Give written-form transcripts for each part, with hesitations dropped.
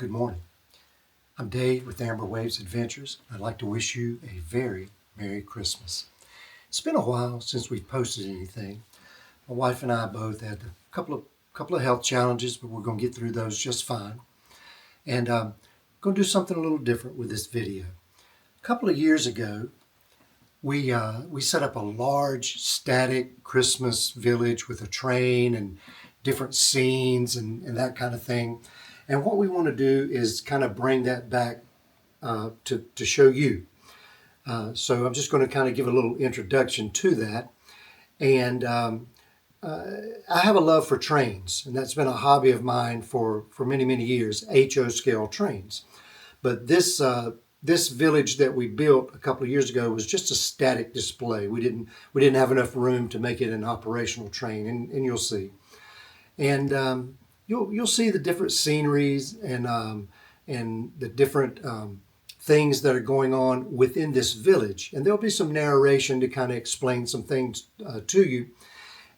Good morning. I'm Dave with AmberWavesAdventures. I'd like to wish you a very Merry Christmas. It's been a while since we've posted anything. My wife and I both had a couple of health challenges, but we're going to get through those just fine. And I'm going to do something a little different with this video. A couple of years ago, we set up a large static Christmas village with a train and different scenes and that kind of thing. And what we want to do is kind of bring that back to show you. So I'm just going to kind of give a little introduction to that. And I have a love for trains, and that's been a hobby of mine for many, many years, HO scale trains. But this village that we built a couple of years ago was just a static display. We didn't have enough room to make it an operational train, and you'll see. And you'll see the different sceneries and the different things that are going on within this village. And there'll be some narration to kind of explain some things to you.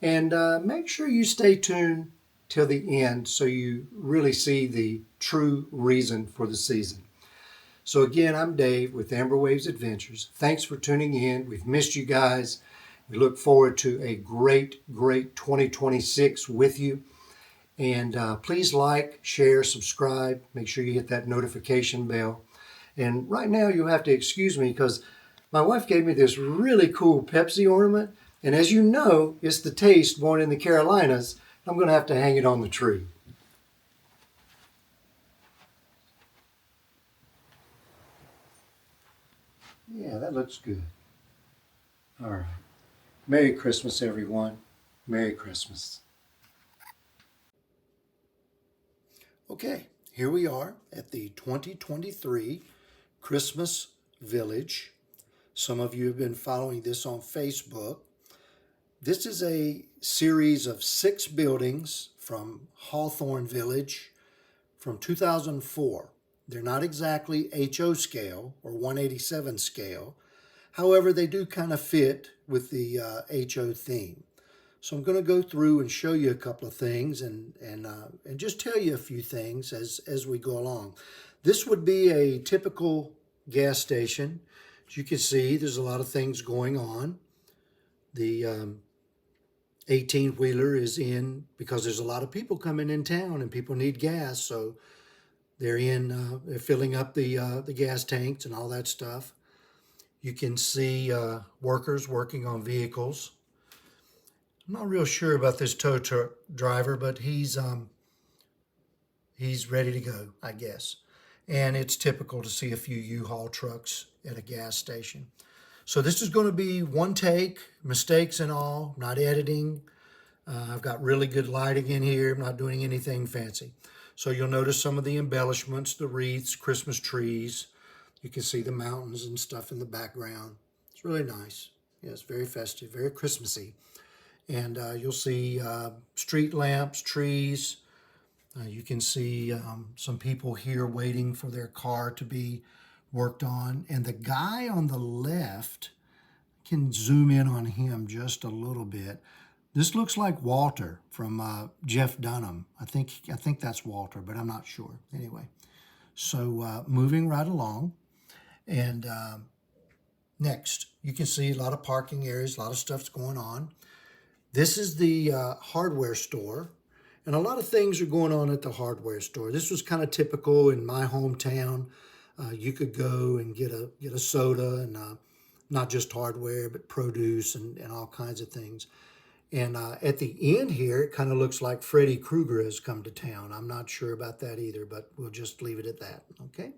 And make sure you stay tuned till the end so you really see the true reason for the season. So again, I'm Dave with AmberWavesAdventures. Thanks for tuning in. We've missed you guys. We look forward to a great 2026 with you. And please like, share, subscribe. Make sure you hit that notification bell. And right now you'll have to excuse me because my wife gave me this really cool Pepsi ornament. And as you know, it's the taste born in the Carolinas. I'm going to have to hang it on the tree. Yeah, that looks good. All right. Merry Christmas, everyone. Merry Christmas. Okay, here we are at the 2023 Christmas Village. Some of you have been following this on Facebook. This is a series of 6 buildings from Hawthorne Village from 2004. They're not exactly HO scale or 187 scale. However, they do kind of fit with the HO theme. So I'm going to go through and show you a couple of things and just tell you a few things as we go along. This would be a typical gas station. As you can see, there's a lot of things going on. The 18-wheeler is in because there's a lot of people coming in town and people need gas, so they're filling up the gas tanks and all that stuff. You can see workers working on vehicles. I'm not real sure about this tow truck driver, but he's ready to go, I guess. And it's typical to see a few U-Haul trucks at a gas station. So this is going to be one take, mistakes and all, not editing. I've got really good lighting in here. I'm not doing anything fancy. So you'll notice some of the embellishments, the wreaths, Christmas trees. You can see the mountains and stuff in the background. It's really nice. Yeah, it's very festive, very Christmassy. And you'll see street lamps, trees. You can see some people here waiting for their car to be worked on. And the guy on the left, can zoom in on him just a little bit. This looks like Walter from Jeff Dunham. I think that's Walter, but I'm not sure. Anyway, so moving right along. And next, you can see a lot of parking areas, a lot of stuff's going on. This is the hardware store, and a lot of things are going on at the hardware store. This was kind of typical in my hometown. You could go and get a soda and not just hardware, but produce and all kinds of things. And at the end here, it kind of looks like Freddy Krueger has come to town. I'm not sure about that either, but we'll just leave it at that, okay?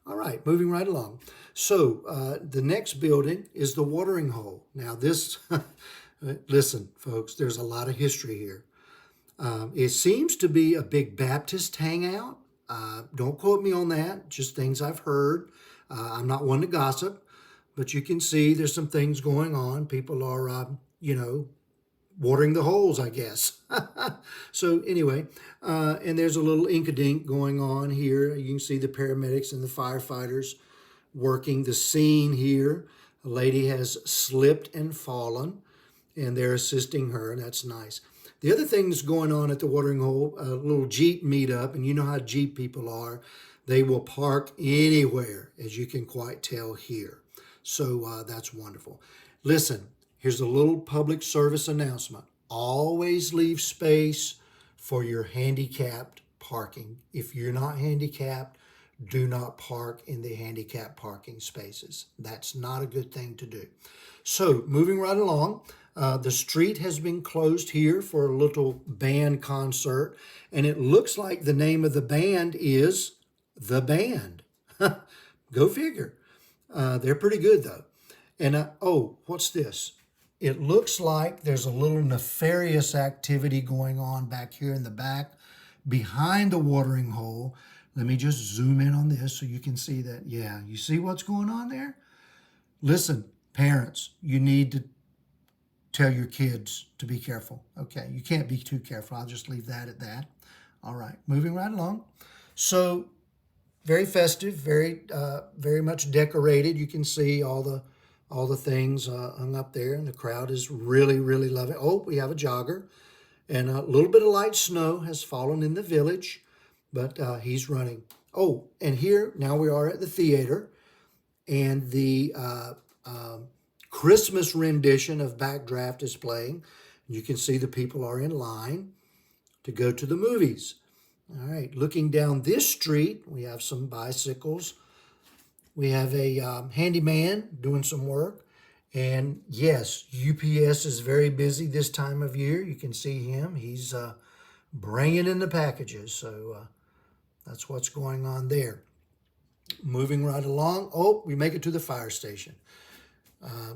All right, moving right along. So the next building is the watering hole. Now this... Listen, folks, there's a lot of history here. It seems to be a big Baptist hangout. Don't quote me on that, just things I've heard. I'm not one to gossip, but you can see there's some things going on. People are, watering the holes, I guess. So anyway, and there's a little ink-a-dink going on here. You can see the paramedics and the firefighters working the scene here. A lady has slipped and fallen, and they're assisting her, and that's nice. The other thing that's going on at the watering hole, a little Jeep meetup, and you know how Jeep people are. They will park anywhere, as you can quite tell here. So that's wonderful. Listen, here's a little public service announcement. Always leave space for your handicapped parking. If you're not handicapped, do not park in the handicapped parking spaces. That's not a good thing to do. So moving right along, the street has been closed here for a little band concert, and it looks like the name of the band is The Band. Go figure. They're pretty good though. And oh, what's this? It looks like there's a little nefarious activity going on back here in the back behind the watering hole. Let me just zoom in on this so you can see that. Yeah, you see what's going on there? Listen, parents, you need to tell your kids to be careful. Okay, you can't be too careful. I'll just leave that at that. All right, moving right along. So very festive, very much decorated. You can see all the things hung up there, and the crowd is really, really loving it. Oh, we have a jogger, and a little bit of light snow has fallen in the village, but he's running. Oh, and here, now we are at the theater, and the Christmas rendition of Backdraft is playing. You can see the people are in line to go to the movies. All right, looking down this street, we have some bicycles. We have a handyman doing some work. And yes, UPS is very busy this time of year. You can see him. He's bringing in the packages. So that's what's going on there. Moving right along. Oh, we make it to the fire station.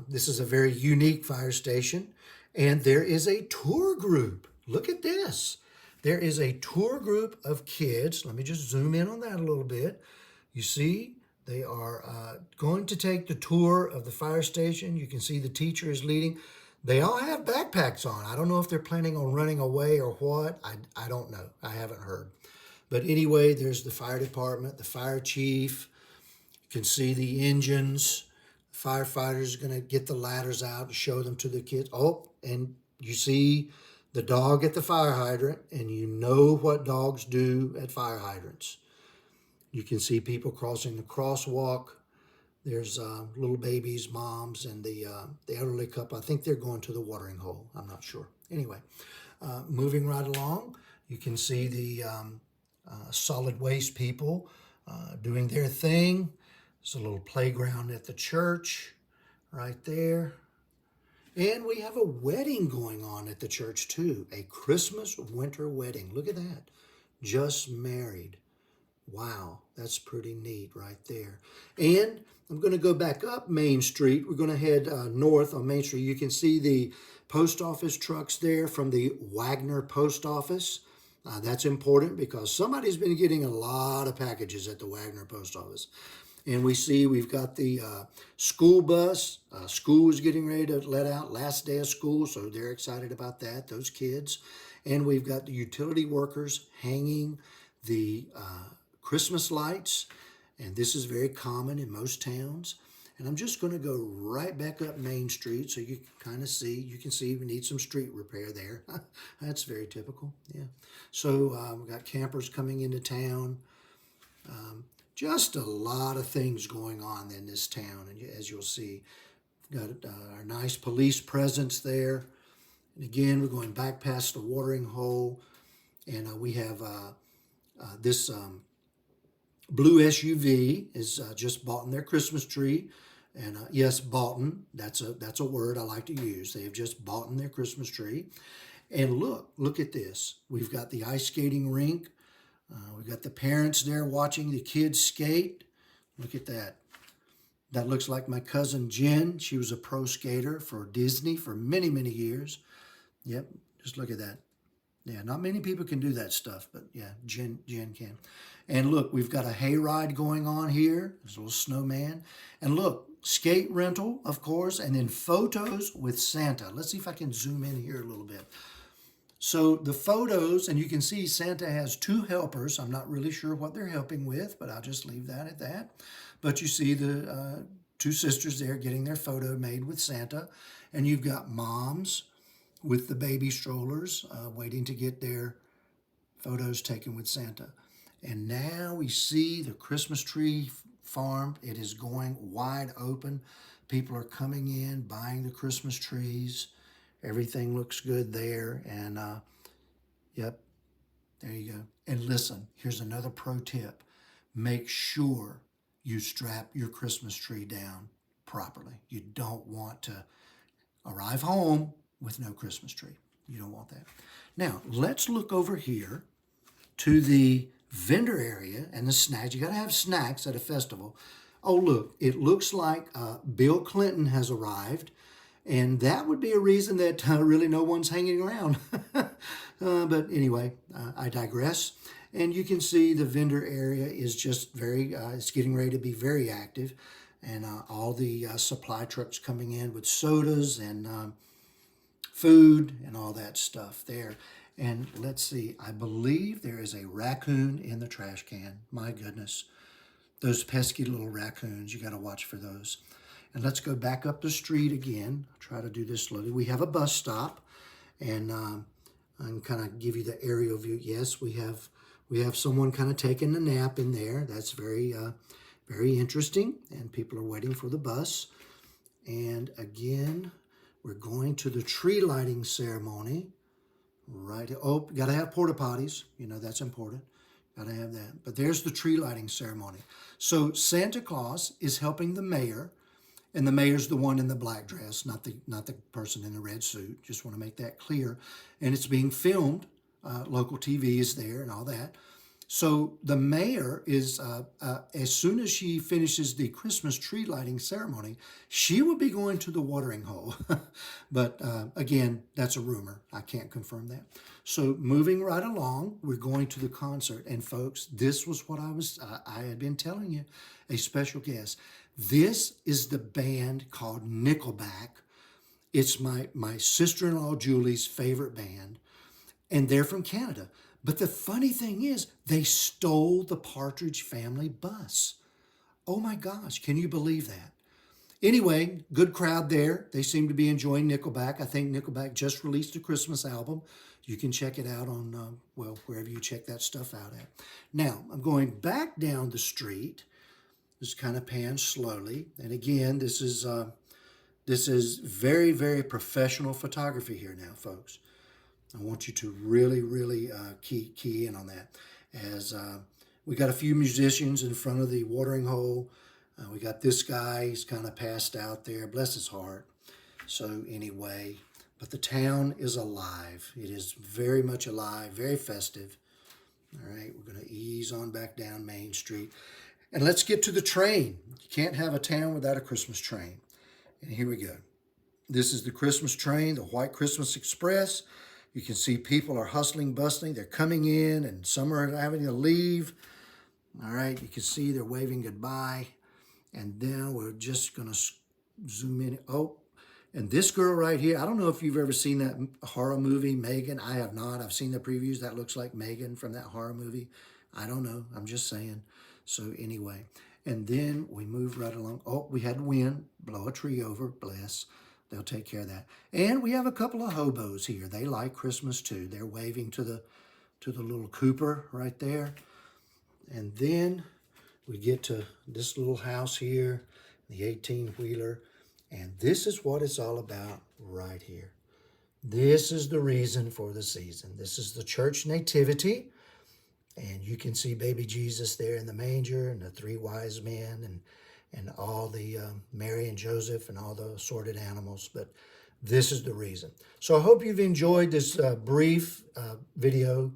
This is a very unique fire station. And there is a tour group. Look at this. There is a tour group of kids. Let me just zoom in on that a little bit. You see, they are going to take the tour of the fire station. You can see the teacher is leading. They all have backpacks on. I don't know if they're planning on running away or what. I don't know. I haven't heard. But anyway, there's the fire department, the fire chief. You can see the engines. The firefighters are going to get the ladders out and show them to the kids. Oh, and you see the dog at the fire hydrant, and you know what dogs do at fire hydrants. You can see people crossing the crosswalk. There's little babies, moms, and the elderly couple. I think they're going to the watering hole. I'm not sure. Anyway, moving right along, you can see the solid waste people doing their thing. There's a little playground at the church right there. And we have a wedding going on at the church too. A Christmas winter wedding. Look at that. Just married. Wow, that's pretty neat right there. And I'm going to go back up Main Street. We're going to head north on Main Street. You can see the post office trucks there from the Wagner Post Office. That's important because somebody's been getting a lot of packages at the Wagner Post Office. And we see we've got the school bus. School is getting ready to let out, last day of school, so they're excited about that, those kids. And we've got the utility workers hanging the Christmas lights, and this is very common in most towns. And I'm just going to go right back up Main Street so you can kind of see. You can see we need some street repair there. That's very typical, yeah. So we've got campers coming into town. Just a lot of things going on in this town, and as you'll see, we've got our nice police presence there. And again, we're going back past the watering hole, and we have this blue SUV is just bought in their Christmas tree. And yes, boughten, that's a word I like to use. They have just bought in their Christmas tree. And look at this. We've got the ice skating rink. We've got the parents there watching the kids skate. Look at that. That looks like my cousin Jen. She was a pro skater for Disney for many, many years. Yep, just look at that. Yeah, not many people can do that stuff, but yeah, Jen can. And look, we've got a hayride going on here. There's a little snowman. And look, skate rental, of course, and then photos with Santa. Let's see if I can zoom in here a little bit. So the photos, and you can see Santa has two helpers. I'm not really sure what they're helping with, but I'll just leave that at that. But you see the two sisters there getting their photo made with Santa. And you've got moms with the baby strollers, waiting to get their photos taken with Santa. And now we see the Christmas tree farm. It is going wide open. People are coming in, buying the Christmas trees. Everything looks good there. And yep, there you go. And listen, here's another pro tip. Make sure you strap your Christmas tree down properly. You don't want to arrive home with no Christmas tree. You don't want that. Now, let's look over here to the vendor area and the snacks. You got to have snacks at a festival. Oh, look, it looks like Bill Clinton has arrived, and that would be a reason that really no one's hanging around. But anyway, I digress. And you can see the vendor area is just it's getting ready to be very active. And all the supply trucks coming in with sodas and food and all that stuff there. And let's see, I believe there is a raccoon in the trash can. My goodness, those pesky little raccoons, you got to watch for those. And let's go back up the street again. I'll try to do this slowly. We have a bus stop, and kind of give you the aerial view. Yes, we have someone kind of taking a nap in there. That's very interesting, and people are waiting for the bus. And again, we're going to the tree lighting ceremony. Right. Oh, got to have porta potties. You know, that's important. Got to have that. But there's the tree lighting ceremony. So Santa Claus is helping the mayor, and the mayor's the one in the black dress, not the person in the red suit. Just want to make that clear. And it's being filmed. Local TV is there and all that. So the mayor is, as soon as she finishes the Christmas tree lighting ceremony, she will be going to the watering hole. But again, that's a rumor. I can't confirm that. So moving right along, we're going to the concert. And folks, this was what I had been telling you, a special guest. This is the band called Nickelback. It's my sister-in-law Julie's favorite band, and they're from Canada. But the funny thing is, they stole the Partridge Family bus. Oh my gosh, can you believe that? Anyway, good crowd there. They seem to be enjoying Nickelback. I think Nickelback just released a Christmas album. You can check it out on, wherever you check that stuff out at. Now, I'm going back down the street. Just kind of pan slowly. And again, this is very, very professional photography here now, folks. I want you to really, really key in on that. As we got a few musicians in front of the watering hole. We got this guy, he's kind of passed out there, bless his heart. So anyway, but the town is alive. It is very much alive, very festive. All right, we're going to ease on back down Main Street. And let's get to the train. You can't have a town without a Christmas train. And here we go. This is the Christmas train, the White Christmas Express. You can see people are hustling, bustling. They're coming in, and some are having to leave. All right, you can see they're waving goodbye. And then we're just going to zoom in. Oh, and this girl right here, I don't know if you've ever seen that horror movie, Megan. I have not. I've seen the previews. That looks like Megan from that horror movie. I don't know. I'm just saying. So anyway, and then we move right along. Oh, we had wind, blow a tree over, bless. They'll take care of that. And we have a couple of hobos here. They like Christmas too. They're waving to the little Cooper right there. And then we get to this little house here, the 18-wheeler. And this is what it's all about right here. This is the reason for the season. This is the church nativity. And you can see baby Jesus there in the manger, and the three wise men, and all the Mary and Joseph and all the assorted animals. But this is the reason. So I hope you've enjoyed this brief video.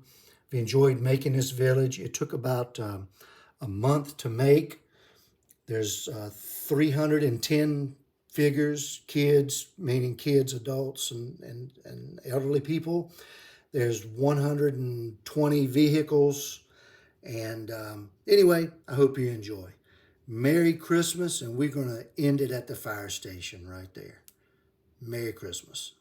If you enjoyed making this village, it took about a month to make. There's 310 figures, kids, meaning kids, adults, and elderly people. There's 120 vehicles. And anyway, I hope you enjoy. Merry Christmas, and we're going to end it at the fire station right there. Merry Christmas.